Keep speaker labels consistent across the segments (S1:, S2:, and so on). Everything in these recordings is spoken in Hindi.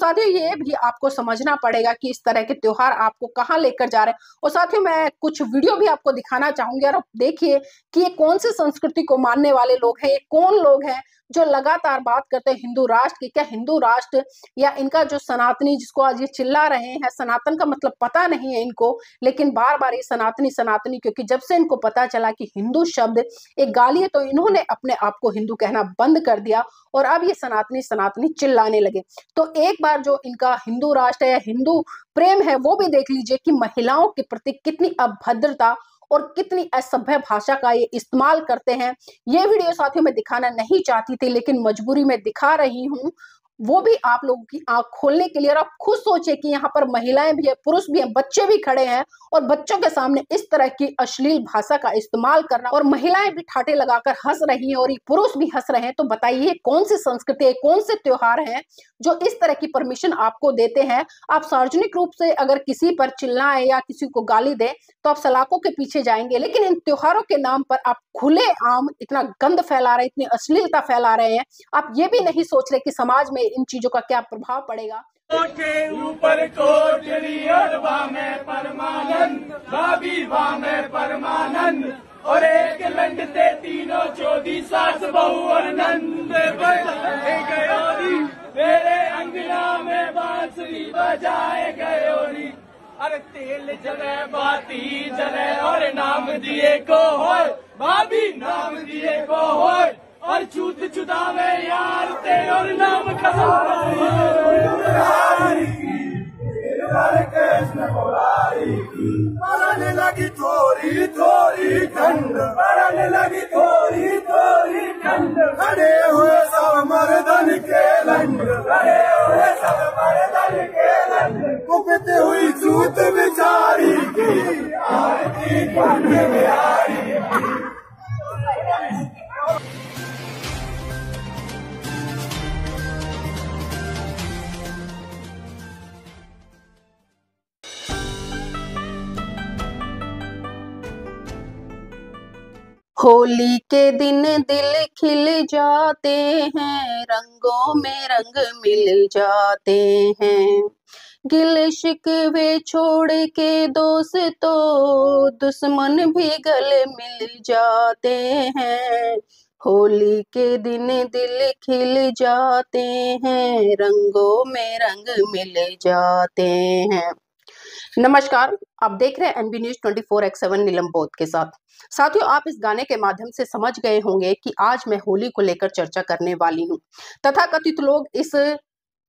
S1: साथियों ये भी आपको समझना पड़ेगा कि इस तरह के त्योहार आपको कहाँ लेकर जा रहे हैं। और साथियों मैं कुछ वीडियो भी आपको दिखाना चाहूंगी और आप देखिए कि ये कौन सी संस्कृति को मानने वाले लोग हैं, ये कौन लोग हैं जो लगातार बात करते हैं हिंदू राष्ट्र की। क्या हिंदू राष्ट्र या इनका जो सनातनी, जिसको आज ये चिल्ला रहे हैं, सनातन का मतलब पता नहीं है इनको, लेकिन बार बार ये सनातनी सनातनी, क्योंकि जब से इनको पता चला कि हिंदू शब्द एक गाली है तो इन्होंने अपने आप को हिंदू कहना बंद कर दिया और अब ये सनातनी सनातनी चिल्लाने लगे। तो एक बार जो इनका हिंदू राष्ट्र या हिंदू प्रेम है वो भी देख लीजिए कि महिलाओं के प्रति कितनी अभद्रता और कितनी असभ्य भाषा का ये इस्तेमाल करते हैं। ये वीडियो साथियों मैं दिखाना नहीं चाहती थी, लेकिन मजबूरी में दिखा रही हूँ, वो भी आप लोगों की आंख खोलने के लिए। और आप खुद सोचिए कि यहाँ पर महिलाएं भी है, पुरुष भी हैं, बच्चे भी खड़े हैं और बच्चों के सामने इस तरह की अश्लील भाषा का इस्तेमाल करना, और महिलाएं भी ठाटे लगाकर हंस रही हैं और ये पुरुष भी हंस रहे हैं। तो बताइए कौन सी संस्कृति है, कौन से त्योहार हैं जो इस तरह की परमिशन आपको देते हैं। आप सार्वजनिक रूप से अगर किसी पर चिल्लाएं या किसी को गाली दें तो आप सलाखों के पीछे जाएंगे, लेकिन इन त्योहारों के नाम पर आप खुले आम इतना गंद फैला रहे हैं, इतनी अश्लीलता फैला रहे हैं। आप ये भी नहीं सोच रहे कि समाज में इन चीजों का क्या प्रभाव पड़ेगा।
S2: के ऊपर कोठरी और वामे परमानंद, भाभी वामे परमानंद, और एक लंडते तीनों चौधी सास बहू और नंद गयोरी, मेरे अंगना में बांसुरी बजाए गयोरी। अरे तेल जले बाती जले और नाम दिए को होय, भाभी नाम दिए को होय, और चूत चुदावे यार ते और नाम पड़ने लगी थोड़ी थोड़ी ठंड, पड़ने लगी थोड़ी थोड़ी ठंड, खड़े हुए सब मर्दन के लंड, खड़े हुए सब मर्दन के लंड, कुपते हुई चूत बिचारी की आरती कंठ में आई।
S1: होली के दिन दिल खिल जाते हैं, रंगों में रंग मिल जाते हैं, गिल शिकवे छोड़ के दोस्तों दुश्मन भी गले मिल जाते हैं। होली के दिन दिल खिल जाते हैं, रंगों में रंग मिल जाते हैं। नमस्कार, आप देख रहे हैं एनबी न्यूज 24x7 नीलम बोध के साथ। साथियों आप इस गाने के माध्यम से समझ गए होंगे कि आज मैं होली को लेकर चर्चा करने वाली हूँ। तथाकथित लोग इस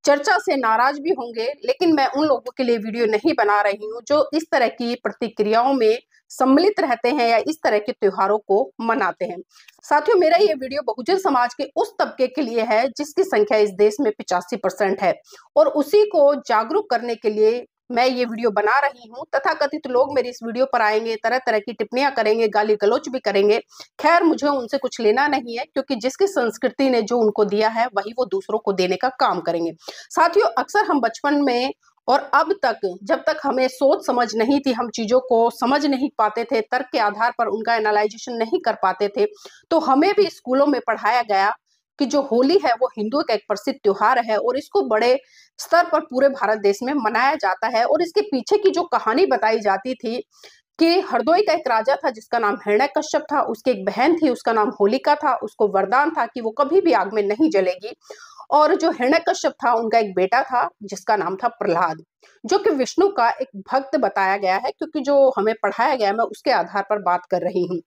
S1: चर्चा से नाराज भी होंगे, लेकिन मैं उन लोगों के लिए वीडियो नहीं बना रही हूँ जो इस तरह की प्रतिक्रियाओं में सम्मिलित रहते हैं या इस तरह के त्योहारों को मनाते हैं। साथियों मेरा ये वीडियो बहुजन समाज के उस तबके के लिए है जिसकी संख्या इस देश में 85% है, और उसी को जागरूक करने के लिए मैं ये वीडियो बना रही हूँ। तथाकथित लोग मेरी इस वीडियो पर आएंगे, तरह तरह की टिप्पणियां करेंगे, गाली गलौच भी करेंगे। खैर मुझे उनसे कुछ लेना नहीं है, क्योंकि जिसकी संस्कृति ने जो उनको दिया है वही वो दूसरों को देने का काम करेंगे। साथियों अक्सर हम बचपन में और अब तक, जब तक हमें सोच समझ नहीं थी, हम चीजों को समझ नहीं पाते थे, तर्क के आधार पर उनका एनालाइजेशन नहीं कर पाते थे, तो हमें भी स्कूलों में पढ़ाया गया कि जो होली है वो हिंदुओं का एक प्रसिद्ध त्योहार है और इसको बड़े स्तर पर पूरे भारत देश में मनाया जाता है। और इसके पीछे की जो कहानी बताई जाती थी कि हरदोई का एक राजा था जिसका नाम हिरण्यकश्यप था, उसकी एक बहन थी उसका नाम होलिका था, उसको वरदान था कि वो कभी भी आग में नहीं जलेगी। और जो हिरण्यकश्यप था उनका एक बेटा था जिसका नाम था प्रहलाद, जो कि विष्णु का एक भक्त बताया गया है, क्योंकि जो हमें पढ़ाया गया मैं उसके आधार पर बात कर रही हूँ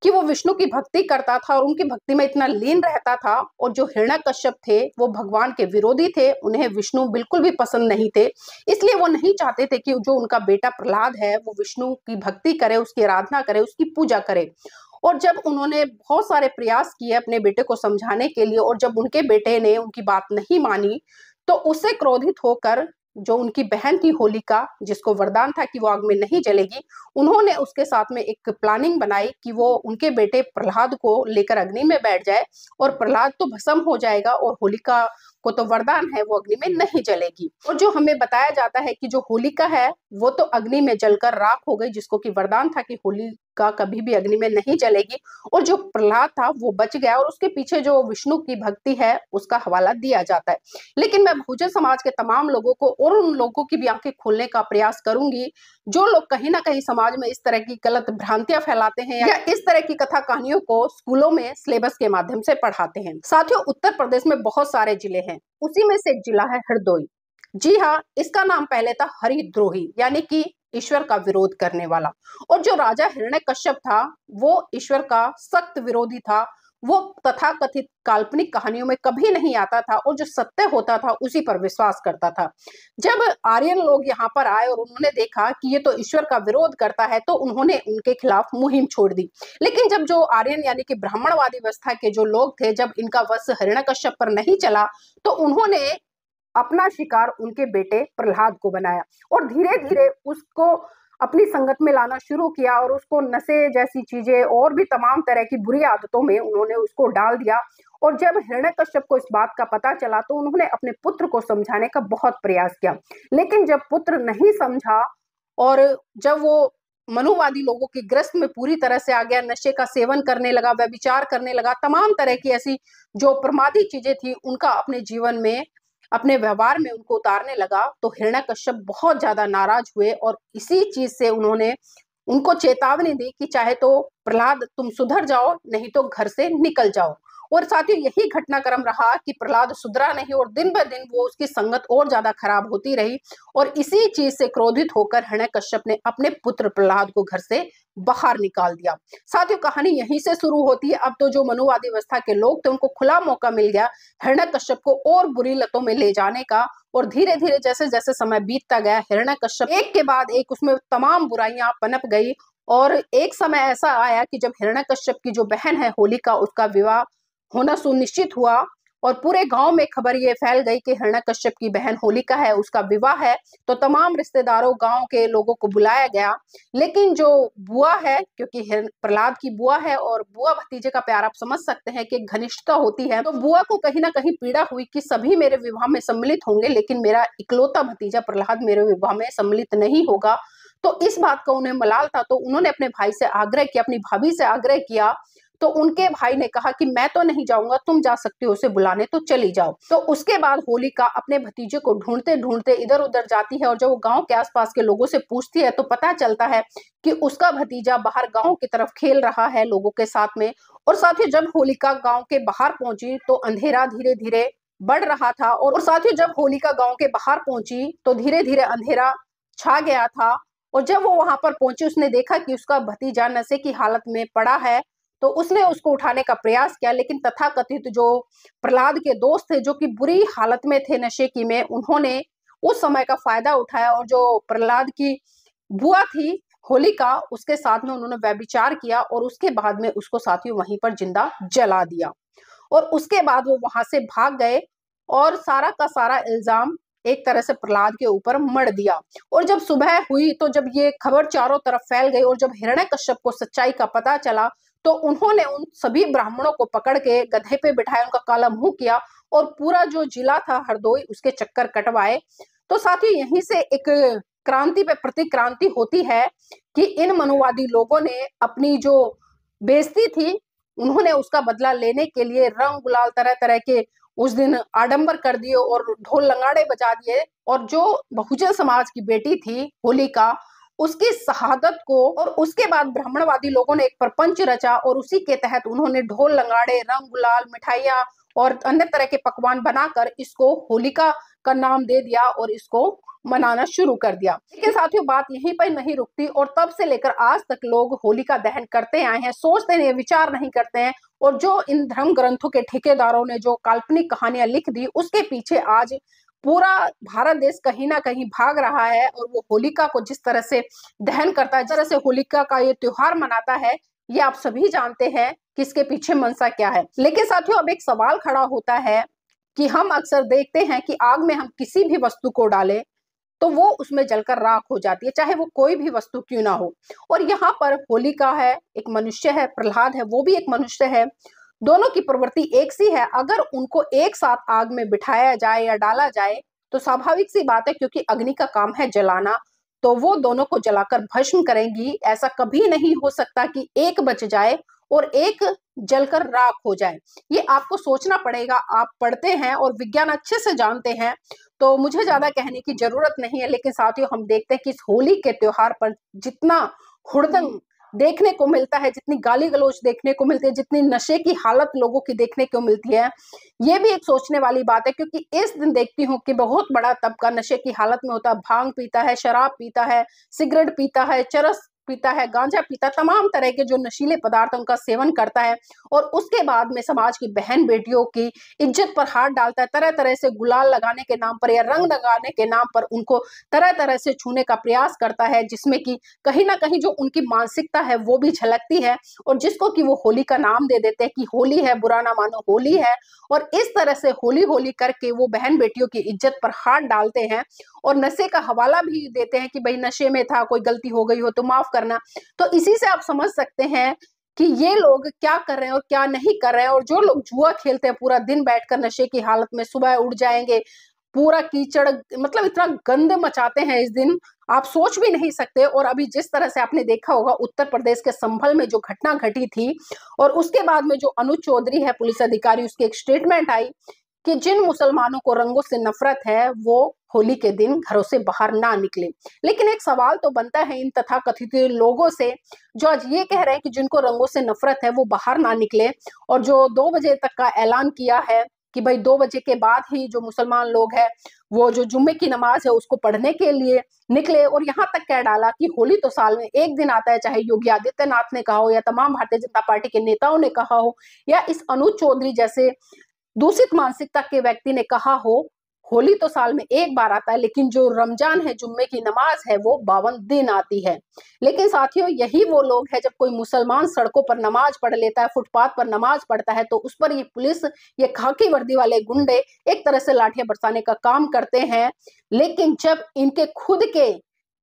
S1: कि वो विष्णु की भक्ति करता था और उनकी भक्ति में इतना लीन रहता था। और जो हिरण्यकश्यप थे वो भगवान के विरोधी थे, उन्हें विष्णु बिल्कुल भी पसंद नहीं थे, इसलिए वो नहीं चाहते थे कि जो उनका बेटा प्रहलाद है वो विष्णु की भक्ति करे, उसकी आराधना करे, उसकी पूजा करे। और जब उन्होंने बहुत सारे प्रयास किए अपने बेटे को समझाने के लिए, और जब उनके बेटे ने उनकी बात नहीं मानी, तो उससे क्रोधित होकर जो उनकी बहन थी होलिका, जिसको वरदान था कि वो आग में नहीं जलेगी, उन्होंने उसके साथ में एक प्लानिंग बनाई कि वो उनके बेटे प्रहलाद को लेकर अग्नि में बैठ जाए और प्रहलाद तो भस्म हो जाएगा और होलिका को तो वरदान है, वो अग्नि में नहीं जलेगी। और जो हमें बताया जाता है कि जो होलिका है वो तो अग्नि में जलकर राख हो गई, जिसको कि वरदान था कि होलिका कभी भी अग्नि में नहीं जलेगी। और जो प्रहलाद था वो बच गया, और उसके पीछे जो विष्णु की भक्ति है उसका हवाला दिया जाता है। लेकिन मैं बहुजन समाज के तमाम लोगों को और उन लोगों की भी आंखें खोलने का प्रयास करूंगी जो लोग कहीं ना कहीं समाज में इस तरह की गलत भ्रांतियां फैलाते हैं या इस तरह की कथा कहानियों को स्कूलों में सिलेबस के माध्यम से पढ़ाते हैं। साथियों, उत्तर प्रदेश में बहुत सारे जिले हैं, उसी में से एक जिला है हरदोई। जी हाँ, इसका नाम पहले था हरिद्रोही, यानी कि ईश्वर का विरोध करने वाला। और जो राजा हिरण्यकश्यप था वो ईश्वर का सख्त विरोधी था। वो तथाकथित काल्पनिक कहानियों में कभी नहीं आता था और जो सत्य होता था उसी पर विश्वास करता था। जब आर्यन लोग यहाँ पर आए और उन्होंने देखा कि ये तो ईश्वर का विरोध करता है, तो उन्होंने उनके खिलाफ मुहिम छोड़ दी। लेकिन जब जो आर्यन यानी कि ब्राह्मणवादी व्यवस्था के जो लोग थे, जब इनका वश हिरण्यकश्यप पर नहीं चला, तो उन्होंने अपना शिकार उनके बेटे प्रहलाद को बनाया और धीरे धीरे उसको अपनी संगत में लाना शुरू किया और उसको नशे जैसी चीजें और भी तमाम तरह की बुरी आदतों में उन्होंने उसको डाल दिया। और जब हिरण्यकश्यप को इस बात का पता चला तो उन्होंने अपने पुत्र को समझाने का बहुत प्रयास किया, लेकिन जब पुत्र नहीं समझा और जब वो मनुवादी लोगों के ग्रस्त में पूरी तरह से आ गया, नशे का सेवन करने लगा, व्यभिचार करने लगा, तमाम तरह की ऐसी जो प्रमादी चीजें थी उनका अपने जीवन में अपने व्यवहार में उनको उतारने लगा, तो हिरण्यकश्यप बहुत ज्यादा नाराज हुए और इसी चीज से उन्होंने उनको चेतावनी दी कि चाहे तो प्रहलाद तुम सुधर जाओ, नहीं तो घर से निकल जाओ। और साथियों, यही घटनाक्रम रहा कि प्रहलाद सुधरा नहीं और दिन ब दिन वो उसकी संगत और ज्यादा खराब होती रही। और इसी चीज से क्रोधित होकर हिरण्यकश्यप ने अपने पुत्र प्रहलाद को घर से बाहर निकाल दिया। साथियों, कहानी यहीं से शुरू होती है। अब तो जो मनुवादी व्यवस्था के लोग थे उनको खुला मौका मिल गया हिरण्यकश्यप को और बुरी लतों में ले जाने का। और धीरे धीरे जैसे जैसे समय बीतता गया, हिरण्यकश्यप एक के बाद एक उसमें तमाम बुराइयां पनप गई। और एक समय ऐसा आया कि जब हिरण्यकश्यप की जो बहन है होलिका, उसका विवाह होना सुनिश्चित हुआ और पूरे गांव में खबर ये फैल गई कि हिरण्यकश्यप की बहन होलिका है, उसका विवाह है। तो तमाम रिश्तेदारों, गांव के लोगों को बुलाया गया। लेकिन जो बुआ है, क्योंकि प्रहलाद की बुआ है और बुआ भतीजे का प्यार आप समझ सकते हैं कि घनिष्ठता होती है, तो बुआ को कहीं ना कहीं पीड़ा हुई कि सभी मेरे विवाह में सम्मिलित होंगे लेकिन मेरा इकलौता भतीजा प्रहलाद मेरे विवाह में सम्मिलित नहीं होगा। तो इस बात का उन्हें मलाल था, तो उन्होंने अपने भाई से आग्रह किया, अपनी भाभी से आग्रह किया। तो उनके भाई ने कहा कि मैं तो नहीं जाऊंगा, तुम जा सकते हो उसे बुलाने, तो चली जाओ। तो उसके बाद होलिका अपने भतीजे को ढूंढते ढूंढते इधर उधर जाती है और जब वो गांव के आसपास के लोगों से पूछती है तो पता चलता है कि उसका भतीजा बाहर गांव की तरफ खेल रहा है लोगों के साथ में। और साथ ही जब होलिका गांव के बाहर पहुंची तो अंधेरा धीरे धीरे बढ़ रहा था। और साथ ही जब होलिका गांव के बाहर पहुंची तो धीरे धीरे अंधेरा छा गया था। और जब वो वहां पर पहुंची, उसने देखा कि उसका भतीजा नशे की हालत में पड़ा है, तो उसने उसको उठाने का प्रयास किया। लेकिन तथाकथित जो प्रहलाद के दोस्त थे, जो कि बुरी हालत में थे नशे की में, उन्होंने उस समय का फायदा उठाया और जो प्रहलाद की बुआ थी होलिका, उसके साथ में उन्होंने व्यभिचार किया और उसके बाद में उसको साथियों वहीं पर जिंदा जला दिया। और उसके बाद वो वहां से भाग गए और सारा का सारा इल्जाम एक तरह से प्रहलाद के ऊपर मढ़ दिया। और जब सुबह हुई तो जब ये खबर चारों तरफ फैल गई और जब हिरण्यकश्यप को सच्चाई का पता चला तो उन्होंने उन सभी ब्राह्मणों को पकड़ के गधे पे बिठाया, उनका काला मुंह किया और पूरा जो जिला था हरदोई उसके चक्कर कटवाए। तो साथ ही यहीं से एक क्रांति पे प्रतिक्रांति होती है कि इन मनुवादी लोगों ने अपनी जो बेइज्जती थी उन्होंने उसका बदला लेने के लिए रंग गुलाल तरह तरह के उस दिन आडंबर कर दिए और ढोल लंगाड़े बजा दिए। और जो बहुजन समाज की बेटी थी होलिका, उसकी शहादत को और उसके बाद ब्राह्मणवादी लोगों ने एक प्रपंच रचा और उसी के तहत उन्होंने ढोल लंगाड़े, रंग गुलाल, मिठाइयां और अन्य तरह के पकवान बनाकर इसको होलिका का नाम दे दिया और इसको मनाना शुरू कर दिया। लेकिन साथियों, बात यहीं पर नहीं रुकती और तब से लेकर आज तक लोग होलिका दहन करते आए हैं, सोचते नहीं, विचार नहीं करते हैं। और जो इन धर्म ग्रंथों के ठेकेदारों ने जो काल्पनिक कहानियां लिख दी, उसके पीछे आज पूरा भारत देश कहीं ना कहीं भाग रहा है। और वो होलिका को जिस तरह से दहन करता है, जिस तरह से होलिका का ये त्योहार मनाता है, ये आप सभी जानते हैं कि इसके पीछे मंशा क्या है। लेकिन साथियों, अब एक सवाल खड़ा होता है कि हम अक्सर देखते हैं कि आग में हम किसी भी वस्तु को डालें तो वो उसमें जलकर राख हो जाती है, चाहे वो कोई भी वस्तु क्यों ना हो। और यहाँ पर होलिका है, एक मनुष्य है, प्रहलाद है, वो भी एक मनुष्य है दोनों की प्रवृत्ति एक सी है। अगर उनको एक साथ आग में बिठाया जाए या डाला जाए तो स्वाभाविक सी बात है, क्योंकि अग्नि का काम है जलाना, तो वो दोनों को जलाकर भस्म करेंगी। ऐसा कभी नहीं हो सकता कि एक बच जाए और एक जलकर राख हो जाए। ये आपको सोचना पड़ेगा। आप पढ़ते हैं और विज्ञान अच्छे से जानते हैं, तो मुझे ज्यादा कहने की जरूरत नहीं है। लेकिन साथियों, हम देखते हैं कि इस होली के त्योहार पर जितना हुड़दंग देखने को मिलता है, जितनी गाली गलौज देखने को मिलती है, जितनी नशे की हालत लोगों की देखने को मिलती है, ये भी एक सोचने वाली बात है। क्योंकि इस दिन देखती हूँ कि बहुत बड़ा तबका नशे की हालत में होता है, भांग पीता है, शराब पीता है, सिगरेट पीता है, चरस पीता है, गांजा पीता है, तमाम तरह के जो नशीले पदार्थों का सेवन करता है, और उसके बाद में समाज की बहन बेटियों की इज्जत पर हाथ डालता है। तरह तरह से गुलाल लगाने के नाम पर या रंग लगाने के नाम पर उनको तरह तरह से छूने का प्रयास करता है, जिसमें कि कहीं ना कहीं जो उनकी मानसिकता है वो भी झलकती है। और जिसको कि वो होली का नाम दे देते हैं कि होली है, बुरा ना मानो होली है, और इस तरह से होली होली करके वो बहन बेटियों की इज्जत पर हाथ डालते हैं और नशे का हवाला भी देते हैं कि भाई नशे में था, कोई गलती हो गई हो तो माफ करना। तो इसी से आप समझ सकते हैं कि ये लोग क्या कर रहे हैं और क्या नहीं कर रहे हैं। और जो लोग जुआ खेलते हैं पूरा दिन बैठकर नशे की हालत में, सुबह उठ जाएंगे, पूरा कीचड़, मतलब इतना गंद मचाते हैं इस दिन, आप सोच भी नहीं सकते। और अभी जिस तरह से आपने देखा होगा उत्तर प्रदेश के संभल में जो घटना घटी थी, और उसके बाद में जो अनुज चौधरी है पुलिस अधिकारी, उसकी एक स्टेटमेंट आई कि जिन मुसलमानों को रंगों से नफरत है वो होली के दिन घरों से बाहर ना निकले। लेकिन एक सवाल तो बनता है इन तथाकथित लोगों से जो आज ये कह रहे हैं कि जिनको रंगों से नफरत है वो बाहर ना निकले, और जो 2 बजे तक का ऐलान किया है कि भाई 2 बजे के बाद ही जो मुसलमान लोग हैं वो जो जुम्मे की नमाज है उसको पढ़ने के लिए निकले। और यहाँ तक कह डाला कि होली तो साल में एक दिन आता है, चाहे योगी आदित्यनाथ ने कहा हो या तमाम भारतीय जनता पार्टी के नेताओं ने कहा हो या इस अनुज चौधरी जैसे दूषित मानसिकता के व्यक्ति ने कहा हो, होली तो साल में एक बार आता है, लेकिन जो रमजान है, जुम्मे की नमाज है, वो 52 दिन आती है। लेकिन साथियों, यही वो लोग हैं, जब कोई मुसलमान सड़कों पर नमाज पढ़ लेता है, फुटपाथ पर नमाज पढ़ता है, तो उस पर ये पुलिस, ये खाकी वर्दी वाले गुंडे एक तरह से लाठियां बरसाने का काम करते हैं। लेकिन जब इनके खुद के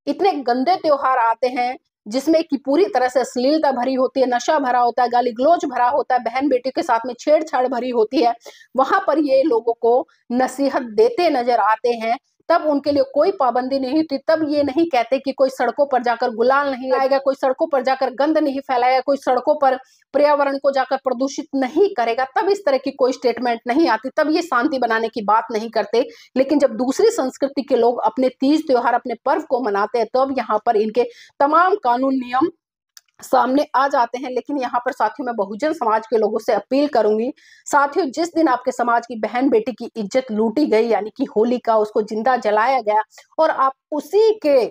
S1: इतने गंदे त्योहार आते हैं जिसमें कि पूरी तरह से अश्लीलता भरी होती है, नशा भरा होता है, गाली गलौज भरा होता है, बहन बेटी के साथ में छेड़छाड़ भरी होती है, वहां पर ये लोगों को नसीहत देते नजर आते हैं, तब उनके लिए कोई पाबंदी नहीं होती। तब ये नहीं कहते कि कोई सड़कों पर जाकर गुलाल नहीं आएगा, कोई सड़कों पर जाकर गंद नहीं फैलाएगा, कोई सड़कों पर पर्यावरण को जाकर प्रदूषित नहीं करेगा, तब इस तरह की कोई स्टेटमेंट नहीं आती, तब ये शांति बनाने की बात नहीं करते। लेकिन जब दूसरी संस्कृति के लोग अपने तीज त्योहार, अपने पर्व को मनाते हैं, तब यहाँ पर इनके तमाम कानून नियम सामने आ जाते हैं। लेकिन यहाँ पर साथियों, मैं बहुजन समाज के लोगों से अपील करूंगी, साथियों, जिस दिन आपके समाज की बहन बेटी की इज्जत लूटी गई, यानी कि होली का उसको जिंदा जलाया गया, और आप उसी के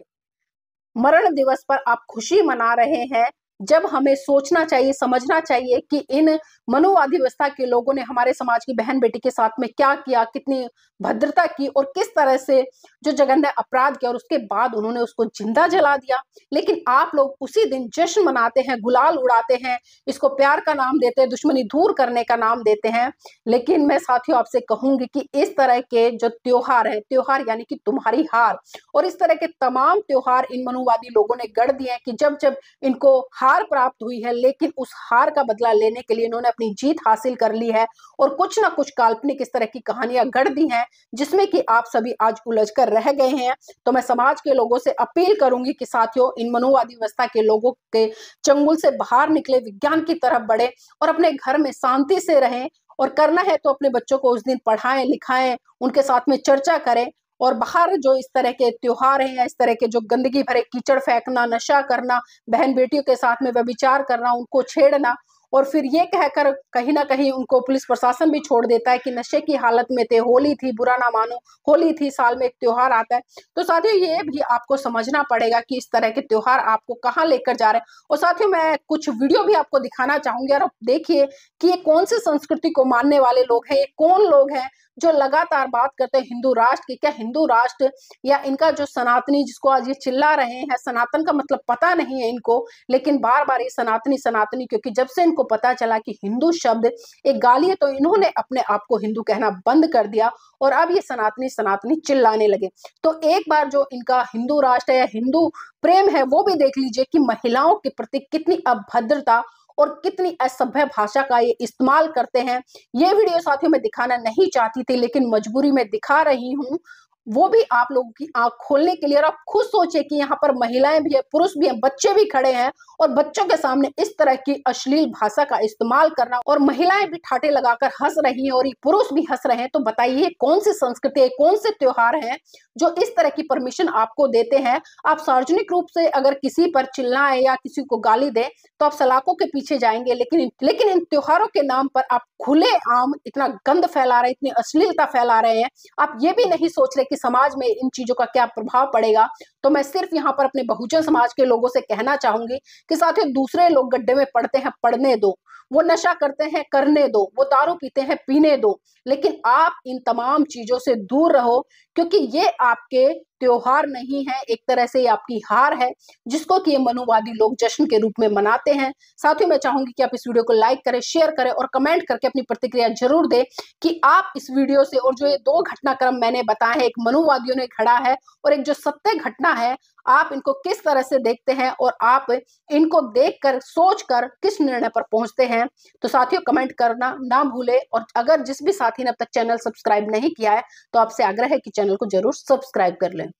S1: मरण दिवस पर आप खुशी मना रहे हैं, जब हमें सोचना चाहिए, समझना चाहिए कि इन मनुवादी व्यवस्था के लोगों ने हमारे समाज की बहन बेटी के साथ में क्या किया, कितनी भद्रता की और किस तरह से जो जघन्य अपराध किया, और उसके बाद उन्होंने उसको जिंदा जला दिया। लेकिन आप लोग उसी दिन जश्न मनाते हैं, गुलाल उड़ाते हैं, इसको प्यार का नाम देते हैं, दुश्मनी दूर करने का नाम देते हैं। लेकिन मैं साथियों आपसे कहूंगी कि इस तरह के जो त्योहार है, त्योहार यानी कि तुम्हारी हार, और इस तरह के तमाम त्योहार इन मनुवादी लोगों ने गढ़ दिए हैं कि जब जब इनको हार प्राप्त हुई है, लेकिन उस हार का बदला लेने के लिए इन्होंने अपनी जीत हासिल कर ली है, और कुछ ना कुछ काल्पनिक इस तरह की कहानियां गढ़ दी हैं जिसमें कि आप सभी आज उलझ कर रह गए हैं। तो मैं समाज के लोगों से अपील करूंगी कि साथियों, इन मनुवादी व्यवस्था के लोगों के चंगुल से बाहर निकले, विज्ञान की तरफ बढ़े और अपने घर में शांति से रहें, और करना है तो अपने बच्चों को उस दिन पढ़ाएं लिखाएं, उनके साथ में चर्चा करें, और बाहर जो इस तरह के त्योहार हैं या इस तरह के जो गंदगी भरे कीचड़ फेंकना, नशा करना, बहन बेटियों के साथ में व्यभिचार करना, उनको छेड़ना, और फिर ये कहकर कहीं ना कहीं उनको पुलिस प्रशासन भी छोड़ देता है कि नशे की हालत में थे, होली थी, बुरा ना मानो होली थी, साल में एक त्योहार आता है। तो साथियों, ये भी आपको समझना पड़ेगा कि इस तरह के त्योहार आपको कहाँ लेकर जा रहे हैं। और साथियों, मैं कुछ वीडियो भी आपको दिखाना चाहूंगी, और आप देखिए कि ये कौन सी संस्कृति को मानने वाले लोग हैं, ये कौन लोग हैं जो लगातार बात करते हैं हिंदू राष्ट्र की। क्या हिंदू राष्ट्र या इनका जो सनातनी, जिसको आज ये चिल्ला रहे हैं, सनातन का मतलब पता नहीं है इनको, लेकिन बार बार ये सनातनी सनातनी, क्योंकि जब से इनको पता चला कि हिंदू शब्द एक गाली है, तो इन्होंने अपने आप को हिंदू कहना बंद कर दिया, और अब ये सनातनी सनातनी चिल्लाने लगे। तो एक बार जो इनका हिंदू राष्ट्र है या हिंदू प्रेम है वो भी देख लीजिए कि महिलाओं के प्रति कितनी अभद्रता और कितनी असभ्य भाषा का ये इस्तेमाल करते हैं। ये वीडियो साथियों मैं दिखाना नहीं चाहती थी, लेकिन मजबूरी में दिखा रही हूँ, वो भी आप लोगों की आंख खोलने के लिए। और आप खुद सोचे कि यहाँ पर महिलाएं भी है, पुरुष भी हैं, बच्चे भी खड़े हैं, और बच्चों के सामने इस तरह की अश्लील भाषा का इस्तेमाल करना, और महिलाएं भी ठाटे लगाकर हंस रही हैं और ये पुरुष भी हंस रहे हैं। तो बताइए कौन सी संस्कृति है, कौन से त्योहार हैं जो इस तरह की परमिशन आपको देते हैं। आप सार्वजनिक रूप से अगर किसी पर चिल्लाएं या किसी को गाली दें तो आप सलाखों के पीछे जाएंगे, लेकिन इन त्योहारों के नाम पर आप खुलेआम इतना गंद फैला रहे हैं, इतनी अश्लीलता फैला रहे हैं। आप ये भी नहीं सोच रहे कि समाज में इन चीजों का क्या प्रभाव पड़ेगा। तो मैं सिर्फ यहाँ पर अपने बहुजन समाज के लोगों से कहना चाहूंगी कि साथियों, दूसरे लोग गड्ढे में पड़ते हैं, पड़ने दो। वो नशा करते हैं, करने दो। वो दारू पीते हैं, पीने दो। लेकिन आप इन तमाम चीजों से दूर रहो, क्योंकि ये आपके त्योहार नहीं है, एक तरह से ये आपकी हार है, जिसको कि ये मनुवादी लोग जश्न के रूप में मनाते हैं। साथियों, मैं चाहूंगी कि आप इस वीडियो को लाइक करें, शेयर करें और कमेंट करके अपनी प्रतिक्रिया जरूर दें कि आप इस वीडियो से, और जो ये दो घटनाक्रम मैंने बताए हैं, एक मनुवादियों ने खड़ा है और एक जो सत्य घटना है, आप इनको किस तरह से देखते हैं और आप इनको देखकर, सोचकर किस निर्णय पर पहुंचते हैं। तो साथियों, कमेंट करना ना भूले, और अगर जिस भी साथी ने अब तक चैनल सब्सक्राइब नहीं किया है तो आपसे आग्रह है कि चैनल को जरूर सब्सक्राइब कर लें।